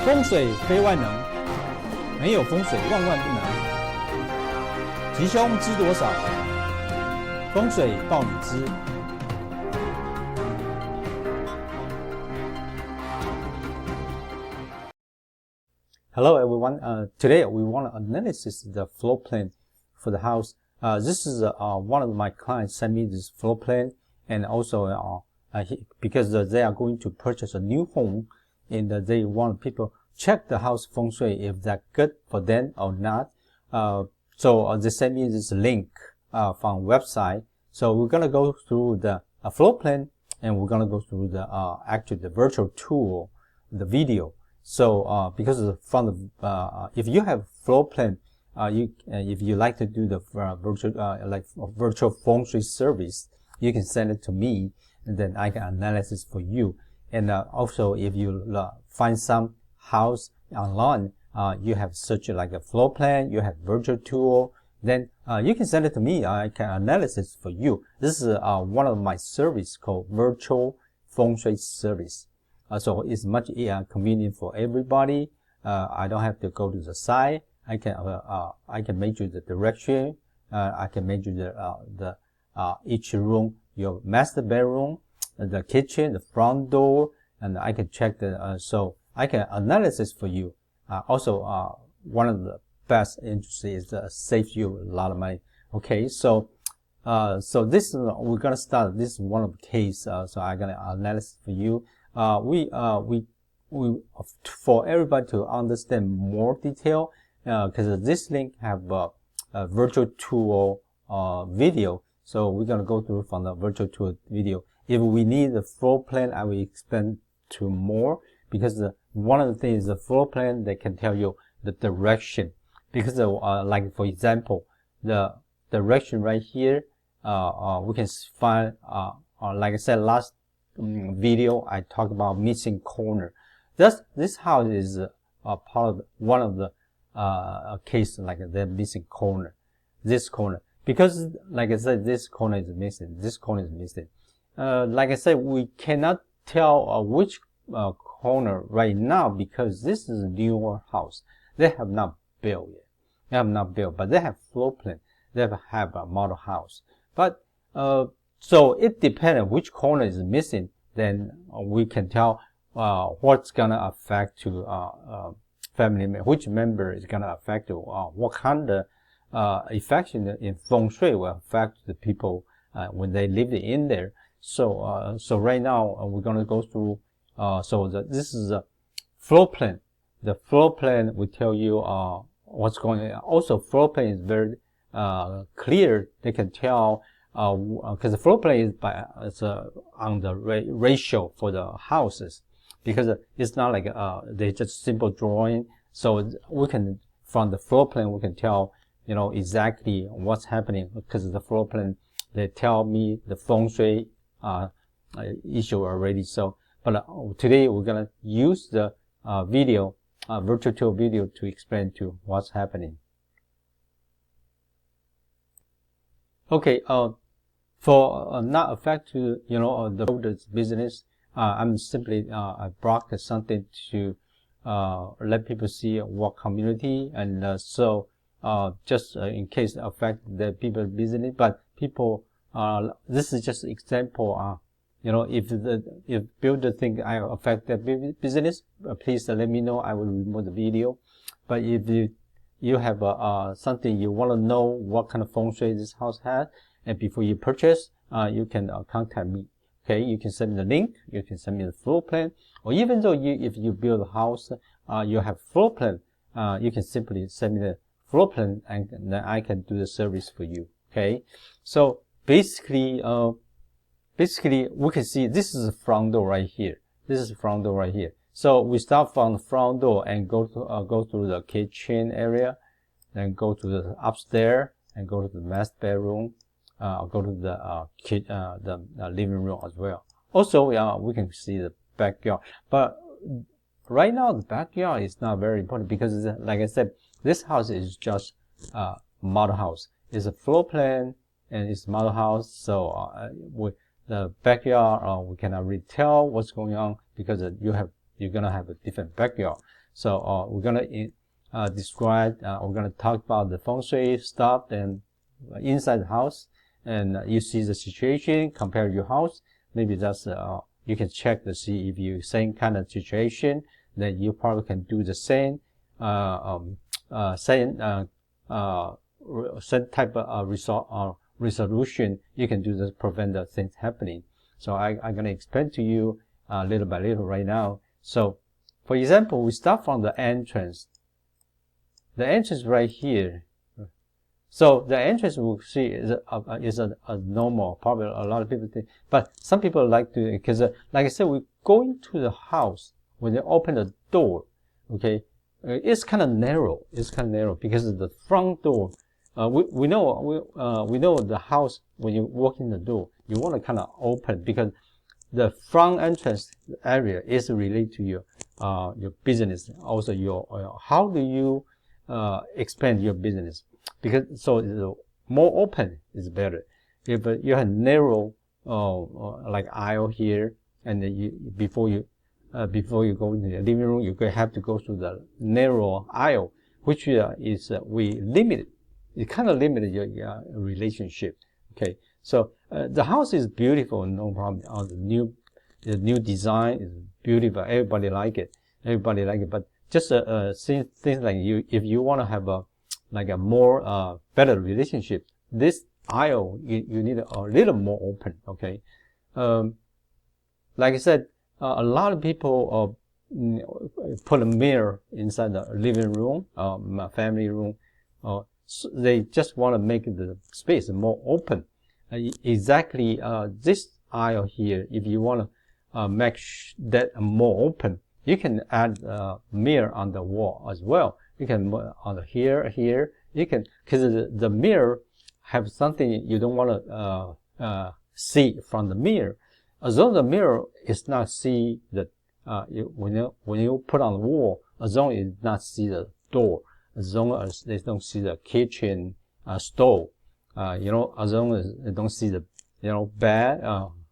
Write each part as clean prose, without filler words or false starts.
风水非万能，没有风水万万不能。吉凶知多少？风水报你知。Hello everyone. Today we want to analyze the floor plan for the house. This is one of my clients sent me this floor plan, and also because they are going to purchase a new home, and they want people check the house feng shui if that's good for them or not. So they sent me this link from website. So we're gonna go through the floor plan, and we're gonna go through the actually the virtual tour, the video. So because from the if you have floor plan, if you like to do the virtual feng shui service, you can send it to me, and then I can analyze it for you. And also, if you find some house online, you have such like a floor plan, you have virtual tour, then you can send it to me. I can analyze it for you. This is one of my service called virtual feng shui service. So it's much convenient for everybody. I don't have to go to the site. I can measure the direction. I can measure the each room, your master bedroom, the kitchen, the front door, and I can check the so I can analyze for you. Also, one of the best interest is saves you a lot of money. Okay, so so this we're gonna start. This is one of the case. So I'm gonna analyze for you. We for everybody to understand more detail, because this link have a virtual tour video. So we're gonna go through from the virtual tour video. If we need the floor plan, I will explain to more, because one of the things is the floor plan, they can tell you the direction. Because like for example, the direction right here, we can find like I said last video, I talked about missing corner. This house is part of one of the case like the missing corner. This corner, because like I said, this corner is missing. This corner is missing. Like I said, we cannot tell which corner right now, because this is a newer house. They have not built yet. They have not built, but they have floor plan. They have a model house. But so it depends on which corner is missing. Then we can tell what's gonna affect to family member, which member is gonna affect to what kind of effect in feng shui will affect the people when they live in there. So so right now we're gonna go through. This is a floor plan. The floor plan will tell you what's going on. Also, floor plan is very clear. They can tell because the floor plan is on the ratio for the houses, because it's not like they just simple drawing. So we can, from the floor plan, we can tell exactly what's happening, because the floor plan, they tell me the feng shui issue already. So but today we're gonna use the video, virtual tour video, to explain to what's happening. Okay, for not affect to the builder's business, I'm simply I brought something to let people see what community, and so just in case affect the people's business. But people, this is just example. If builder think I affect their business, please let me know. I will remove the video. But if you have something you want to know what kind of feng shui this house has, and before you purchase, you can contact me. Okay, you can send me the link, you can send me the floor plan, or even though if you build a house, you have floor plan, you can simply send me the floor plan, and then I can do the service for you. Okay, so basically we can see this is the front door right here. This is the front door right here. So we start from the front door and go through the kitchen area, then go to the upstairs, and go to the master bedroom. Go to the living room as well. Also, we can see the backyard. But right now, the backyard is not very important, because, like I said, this house is just model house. It's a floor plan, and it's model house. So with the backyard, we cannot really tell what's going on, because you have you're gonna have a different backyard. So we're gonna describe, we're gonna talk about the feng shui stuff and inside the house, and you see the situation, compare your house. Maybe that's you can check to see if you same kind of situation, then you probably can do the same same type of resolution. You can do to prevent the things happening. So I'm gonna explain to you little by little right now. So for example, we start from the entrance. The entrance right here. So the entrance we'll see is a normal, probably a lot of people think, but some people like to, because like I said, we go into the house, when they open the door, okay, it's kind of narrow. It's kind of narrow because of the front door. We know the house, when you walk in the door, you want to kind of open, because the front entrance area is related to your business, also your how do you expand your business, because so the more open is better. If you have narrow like aisle here, and then before you go into the living room, you have to go through the narrow aisle, which is we limited. It kind of limited your relationship. Okay, so the house is beautiful, no problem. The new design is beautiful. Everybody like it. But just things like if you want to have a more better relationship, this aisle you need a little more open. Okay, like I said, a lot of people put a mirror inside the living room, family room. So they just want to make the space more open. Exactly this aisle here, if you want to make that more open, you can add a mirror on the wall as well. You can on the here, you can, because the mirror have something you don't want to see from the mirror. As long as the mirror is not see the when you put on the wall, as long as it not see the door, as long as they don't see the kitchen stove, as long as they don't see the bed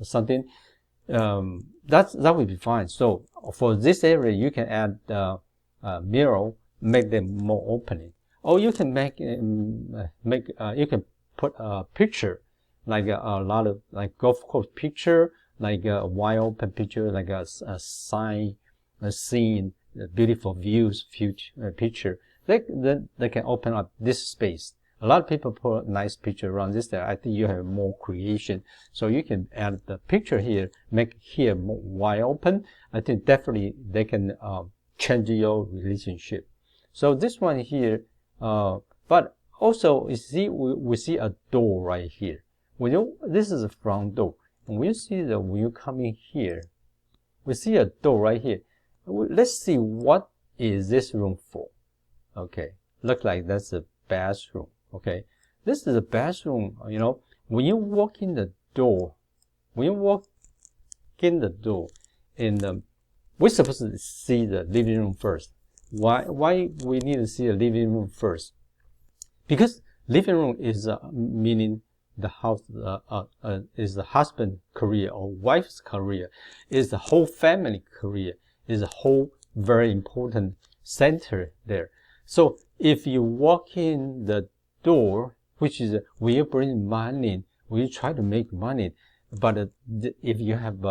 something, that will be fine. So for this area, you can add mirror, make them more opening, or you can you can put a picture, like a lot of like golf course picture, like a wide open picture, like a sign, a scene, a beautiful views, picture. They can open up this space. A lot of people put a nice picture around this there. I think you have more creation. So you can add the picture here, make here more wide open. I think definitely they can change your relationship. So this one here, but also you see, we see a door right here. This is a front door. When you see when you come in here, we see a door right here. Let's see what is this room for. Okay, look like that's a bathroom. Okay, this is a bathroom. When you walk in the door, we're supposed to see the living room first. Why we need to see the living room first? Because living room is meaning the house is the husband career or wife's career, is the whole family career, is a whole very important center there. So if you walk in the door, which is when you bring money, when you try to make money, but if you have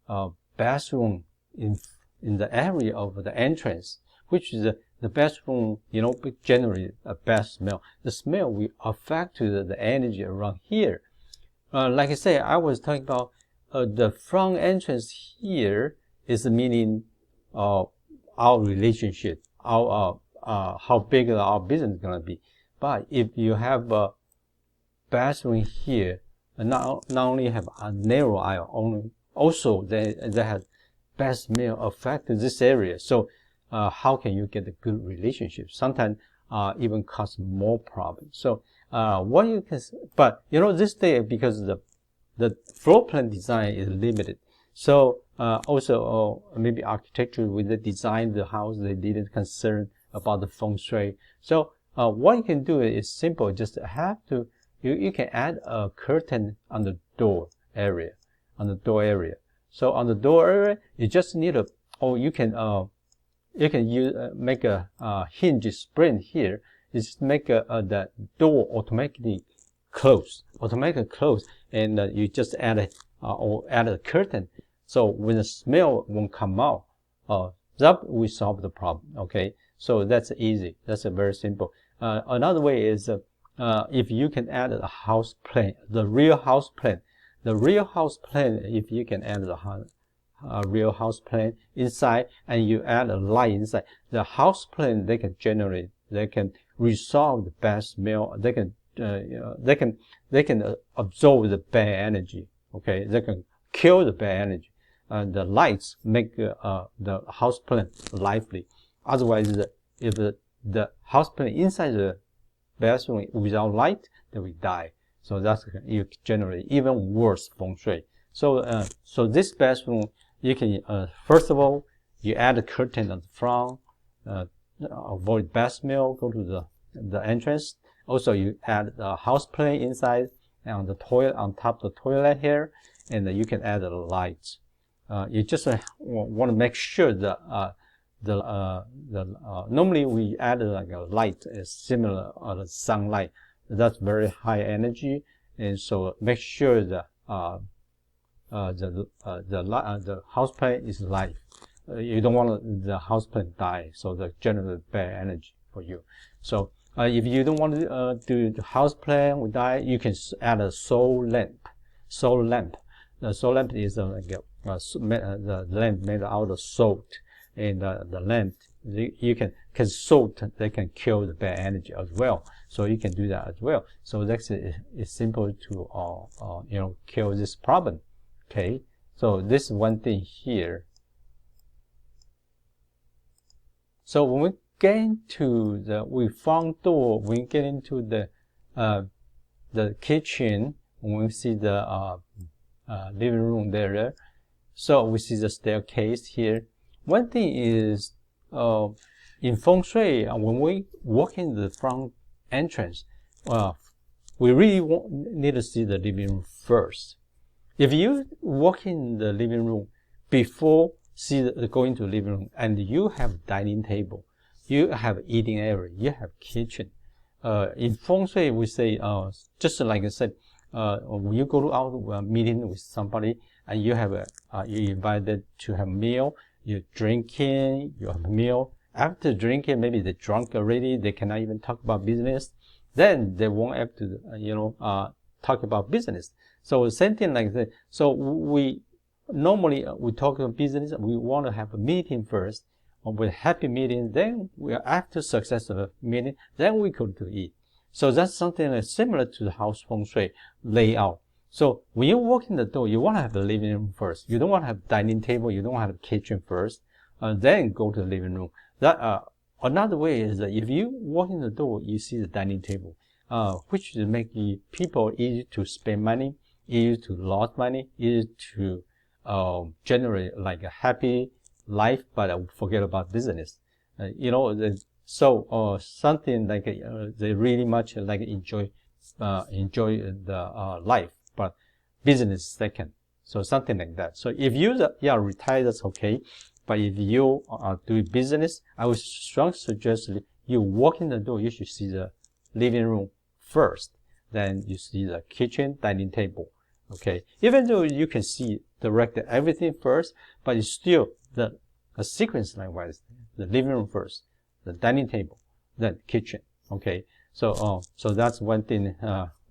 a bathroom in the area of the entrance, which is the bathroom, generally a bad smell. The smell will affect the energy around here. Like I say, I was talking about the front entrance here is meaning our relationship, how big our business is gonna be. But if you have a bathroom here, not only have a narrow aisle, also they have bad smell affect this area. So how can you get a good relationship? Sometimes even cause more problems. So what you can, but this day, because the floor plan design is limited. So also maybe architecture, when they designed the house, they didn't concern about the feng shui. So what you can do is simple. Just have to you can add a curtain on the door area. So on the door area, you just need or you can use make a hinge spring here. Is make the door automatically close, and you just add a curtain, so when the smell won't come out. That will solve the problem. Okay, so that's easy. That's a very simple. Another way is if you can add a house plan, the real house plan. If you can add a real house plan inside, and you add a light inside, the house plan they can resolve the bad smell. They can absorb the bad energy. Okay, they can kill the bad energy. The lights make the house plant lively. Otherwise, if the house plant inside the bathroom without light, they will die. So that's you generate even worse feng shui. So this bathroom, you can first of all, you add a curtain on the front, avoid bad smell. Go to the entrance. Also, you add the house plant inside and on the toilet, on top of the toilet here, and you can add the lights. You just want to make sure that normally we add like a light is similar to the sunlight. That's very high energy, and so make sure that the house plant is live. You don't want the house plant die, so that generate bad energy for you. So if you don't want to do the house plant will die, you can add a soul lamp. The soul lamp is like the lamp made out of salt, and the lamp you can salt, they can kill the bad energy as well. So you can do that as well. So that's it's simple to kill this problem. Okay, so this is one thing here. So when we get into the front door, when we get into the kitchen, when we see the living room there, so we see the staircase here. One thing is in feng shui, when we walk in the front entrance, we really need to see the living room first. If you walk in the living room before going to the living room, and you have dining table, you have eating area, you have kitchen. In feng shui, we say just like I said, when you go out to a meeting with somebody and you have you invited to have a meal, you're drinking, you have a meal. After drinking, maybe they're drunk already, they cannot even talk about business. Then they won't have to talk about business. So same thing like that. So we normally we talk about business. We want to have a meeting first, with a happy meeting. Then after successful meeting, then we go to eat. So that's something that's similar to the house feng shui layout. So when you walk in the door, you want to have the living room first. You don't want to have dining table. You don't want to have kitchen first, then go to the living room. That another way is that if you walk in the door, you see the dining table, which is making people easy to spend money, easy to lose money, easy to generate like a happy life, but forget about business. So something like they really much like enjoy the life, but business second. So something like that. So if you retired, that's okay. But if you are doing business, I would strongly suggest you walk in the door, you should see the living room first. Then you see the kitchen, dining table. Okay. Even though you can see direct everything first, but it's still the sequence likewise. The living room first, the dining table, then kitchen. Okay. So that's one thing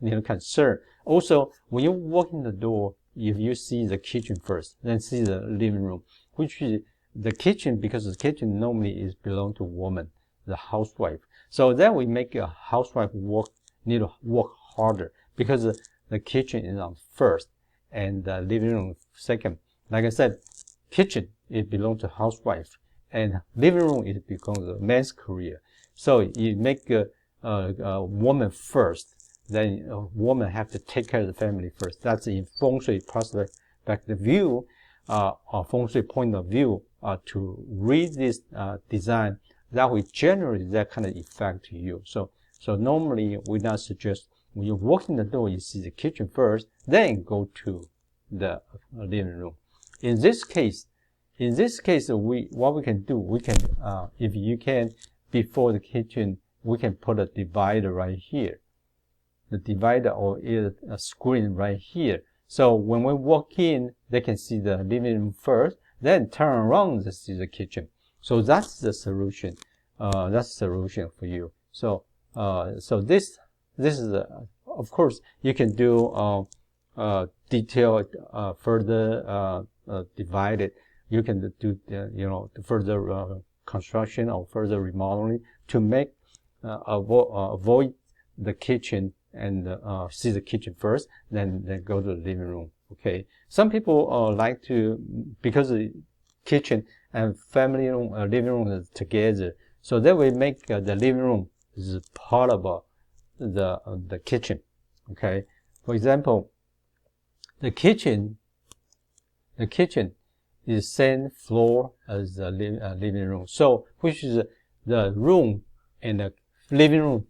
you know, consider. Also, when you walk in the door, if you see the kitchen first, then see the living room, which is the kitchen, because the kitchen normally belong to woman, the housewife. So then we make a housewife need to work harder, because the kitchen is on first and the living room second. Like I said, kitchen it belongs to housewife, and living room it becomes a man's career. So you make a woman first, then a woman have to take care of the family first. That's in feng shui perspective view, or feng shui point of view. To read this design, that will generate that kind of effect to you. So normally we not suggest when you walk in the door, you see the kitchen first, then go to the living room. In this case, in this case, what we can do, we can, if you can, before the kitchen, we can put a divider right here. The divider or a screen right here. So when we walk in, they can see the living room first, then turn around to see the kitchen. So that's the solution. That's the solution for you. So, so this is of course you can do detailed further divided. You can do further construction or further remodeling to make avoid the kitchen and see the kitchen first, then go to the living room. Okay, some people like to, because the kitchen and family room, living room is together, so they will make the living room is part of the kitchen. Okay, for example, the kitchen is same floor as the living room, so which is the room and the living room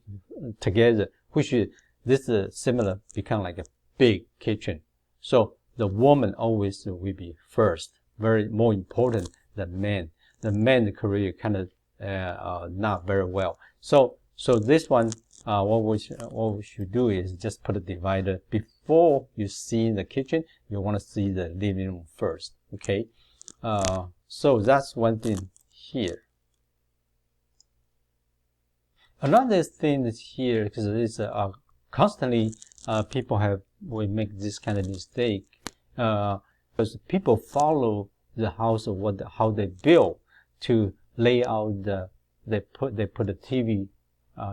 together, which is this is similar, become like a big kitchen. So the woman always will be first, very more important than man. The man career kind of not very well. So this one, what we should do is just put a divider before you see the kitchen. You want to see the living room first. Okay, so that's one thing here. Another thing is here, because it's constantly people will make this kind of mistake, because people follow the house of how they build to lay out they put the TV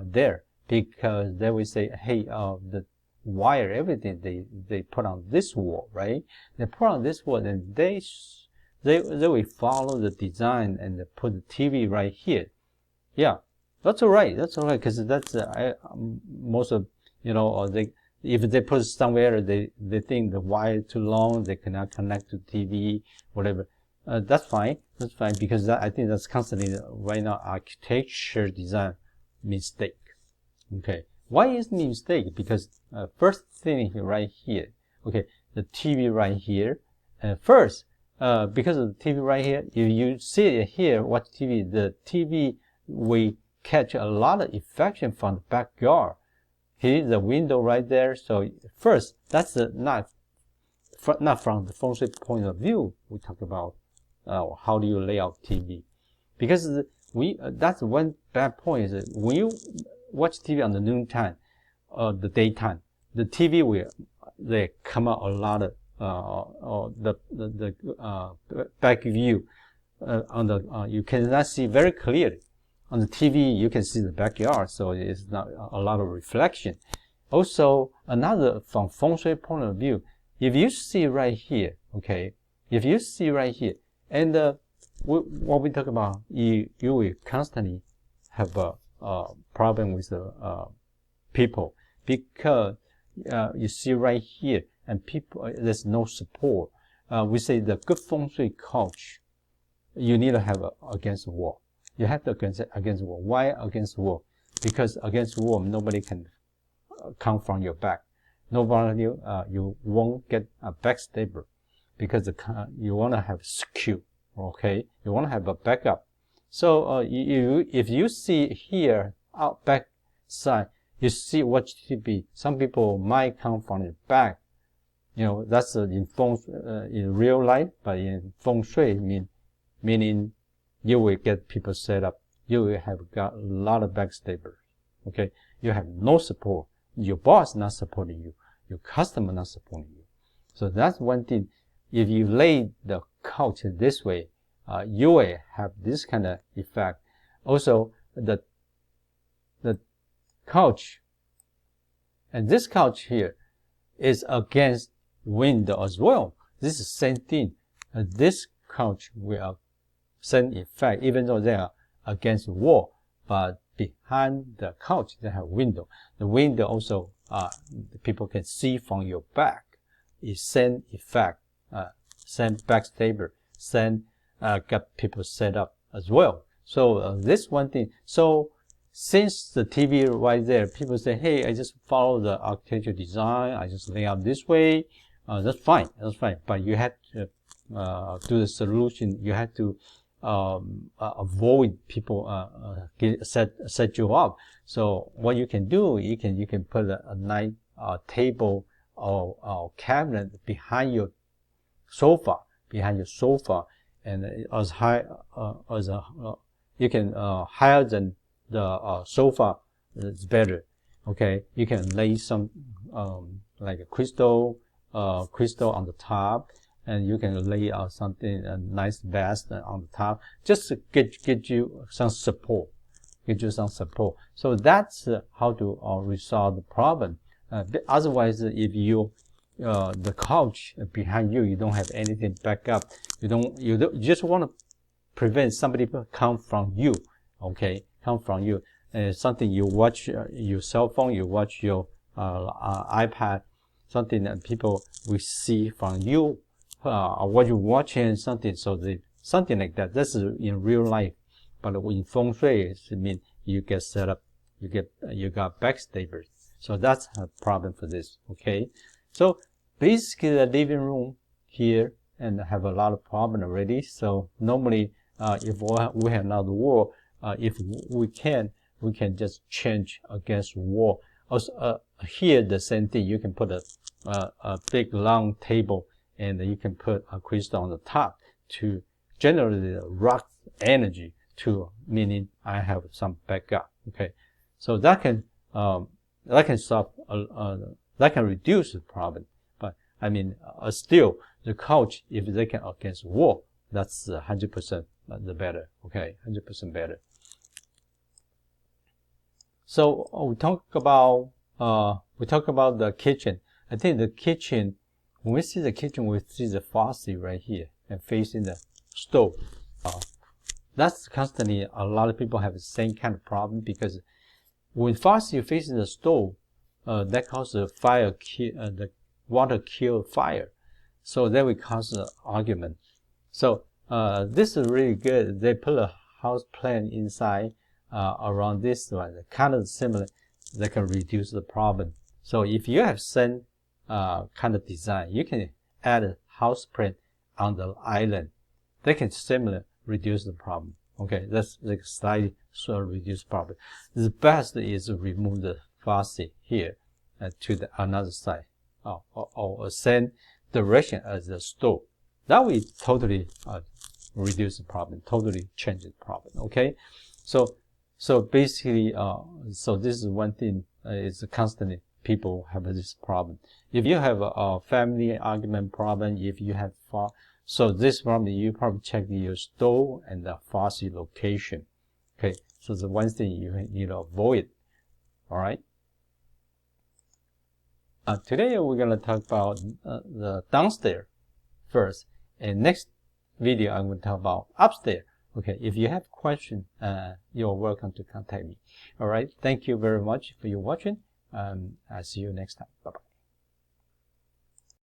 there, because they will say, hey, the wire, everything they put on this wall, right? They put on this wall, and they will follow the design and they put the TV right here. Yeah, that's all right. That's all right, because that's most of, if they put it somewhere, they think the wire is too long, they cannot connect to TV, whatever. That's fine. That's fine, because I think that's constantly right now architecture design mistake. Okay, why is it a mistake? Because first thing right here, okay, the TV right here. First, because of the TV right here, if you see it here, watch TV, the TV will catch a lot of reflection from the backyard. Here's the window right there. So first, that's not from the feng shui point of view. We talk about how do you lay out TV, because that's one bad point is when you watch TV on the noontime, the daytime, the TV they come out a lot of the back view on the you cannot see very clearly. On the TV, you can see the backyard, so it's not a lot of reflection. Also, another from feng shui point of view, if you see right here, okay, if you see right here, and what we talk about, you will constantly have a problem with the people, because you see right here, and people, there's no support. We say the good feng shui couch, you need to have against the wall. You have to against the wall. Why against the wall? Because against the wall, nobody can come from your back. Nobody, you won't get a backstabber, because you want to have secure. Okay, you want to have a backup. So if you see here out back side, you see what TV. Some people might come from the back. That's in real life, but in feng shui meaning you will get people set up. You will have got a lot of backstabbers. Okay, you have no support. Your boss not supporting you. Your customer not supporting you. So that's one thing. If you lay the couch this way, you will have this kind of effect. Also, the couch, and this couch here is against window as well. This is the same thing. This couch will same effect, even though they are against the wall, but behind the couch they have window. The window also people can see from your back. It's same effect, same backstabber, same got people set up as well. So this one thing. So since the TV right there, people say, hey, I just follow the architecture design, I just lay out this way. That's fine. That's fine. But you have to do the solution, you have to avoid people set you up. So what you can do, you can put a nice table or cabinet behind your sofa, and as high as you can higher than the sofa is better. Okay, you can lay some like a crystal on the top, and you can lay out something, a nice vase on the top, just to get you some support. So that's how to resolve the problem. Otherwise, if you the couch behind you, you don't have anything back up. You just want to prevent somebody come from you. Okay, come from you. Something you watch your cell phone, you watch your iPad, something that people will see from you, what you're watching, something. So something like that. That's in real life. But in feng shui, it means you get set up, you got backstabbers. So that's a problem for this. Okay. So basically, the living room here and have a lot of problem already. So normally, if we have another wall, if we can just change against wall. Also, here the same thing. You can put a big long table, and you can put a crystal on the top to generate the rock energy. Meaning I have some backup. Okay, so that can solve that can reduce the problem. But I mean, still the couch, if they can against wall, that's 100% the better. Okay, 100% better. So we talk about the kitchen. I think the kitchen, when we see the kitchen, we see the faucet right here and facing the stove. That's constantly, a lot of people have the same kind of problem, because when faucet facing the stove, that causes fire, the water kill fire. So that will cause an argument. So this is really good. They put a house plan inside around this one, kind of similar, that can reduce the problem. So if you have same kind of design, you can add a house plan on the island. They can similar reduce the problem. Okay, that's like slightly sort of reduce problem. The best is to remove the faucet here to the another side, or same direction as the stove. That will totally reduce the problem, totally change the problem. Okay, so basically, so this is one thing. Is constantly people have this problem. If you have a family argument problem, if you have so this problem, you probably check your stove and the faucet location. Okay, so the one thing you need to avoid. All right. Today we're gonna talk about the downstairs first, and next video I'm gonna talk about upstairs. Okay, if you have questions, you're welcome to contact me. All right, thank you very much for your watching. I'll see you next time. Bye bye.